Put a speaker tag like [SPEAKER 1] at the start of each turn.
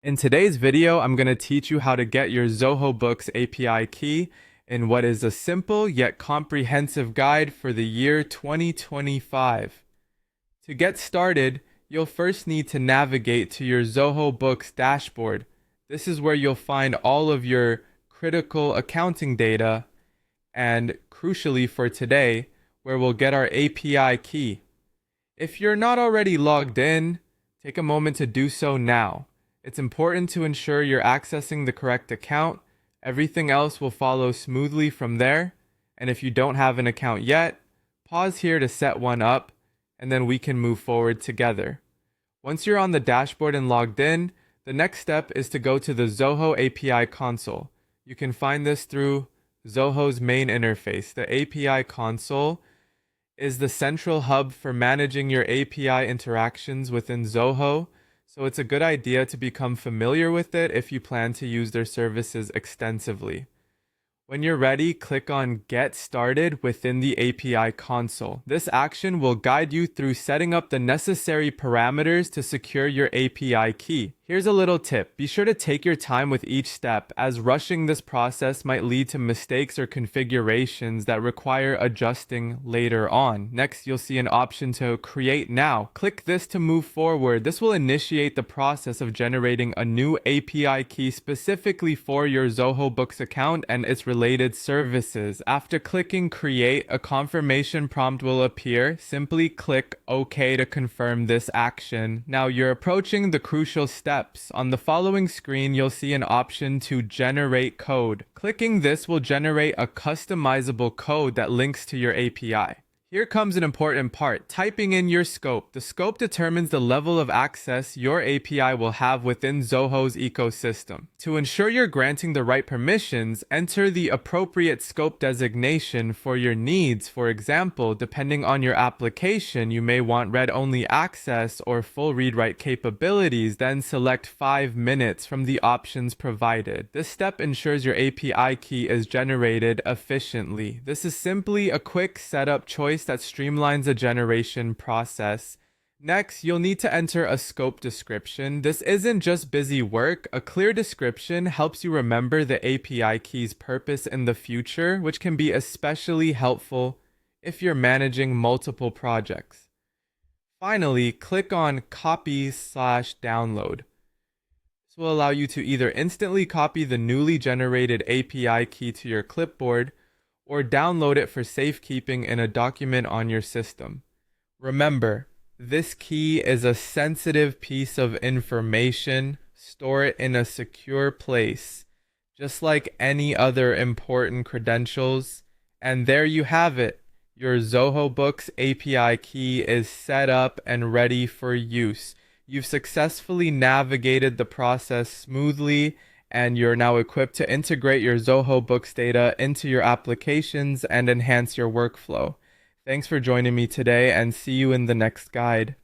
[SPEAKER 1] In today's video, I'm going to teach you how to get your Zoho Books API key in what is a simple yet comprehensive guide for the year 2025. To get started, you'll first need to navigate to your Zoho Books dashboard. This is where you'll find all of your critical accounting data and, crucially for today, where we'll get our API key. If you're not already logged in, take a moment to do so now. It's important to ensure you're accessing the correct account. Everything else will follow smoothly from there. And if you don't have an account yet, pause here to set one up, and then we can move forward together. Once you're on the dashboard and logged in, the next step is to go to the Zoho API console. You can find this through Zoho's main interface. The API console is the central hub for managing your API interactions within Zoho. So it's a good idea to become familiar with it if you plan to use their services extensively. When you're ready, click on Get Started within the API console. This action will guide you through setting up the necessary parameters to secure your API key. Here's a little tip. Be sure to take your time with each step, as rushing this process might lead to mistakes or configurations that require adjusting later on. Next, you'll see an option to Create Now. Click this to move forward. This will initiate the process of generating a new API key specifically for your Zoho Books account and its related services. After clicking Create, a confirmation prompt will appear. Simply click OK to confirm this action. Now you're approaching the crucial step. On the following screen, you'll see an option to generate code. Clicking this will generate a customizable code that links to your API. Here comes an important part, typing in your scope. The scope determines the level of access your API will have within Zoho's ecosystem. To ensure you're granting the right permissions, enter the appropriate scope designation for your needs. For example, depending on your application, you may want read-only access or full read-write capabilities, then select 5 minutes from the options provided. This step ensures your API key is generated efficiently. This is simply a quick setup choice that streamlines the generation process. Next, you'll need to enter a scope description. This isn't just busy work. A clear description helps you remember the API key's purpose in the future, which can be especially helpful if you're managing multiple projects. Finally, click on Copy/Download. This will allow you to either instantly copy the newly generated API key to your clipboard or download it for safekeeping in a document on your system. Remember, this key is a sensitive piece of information. Store it in a secure place, just like any other important credentials. And there you have it. Your Zoho Books API key is set up and ready for use. You've successfully navigated the process smoothly, and you're now equipped to integrate your Zoho Books data into your applications and enhance your workflow. Thanks for joining me today, and see you in the next guide.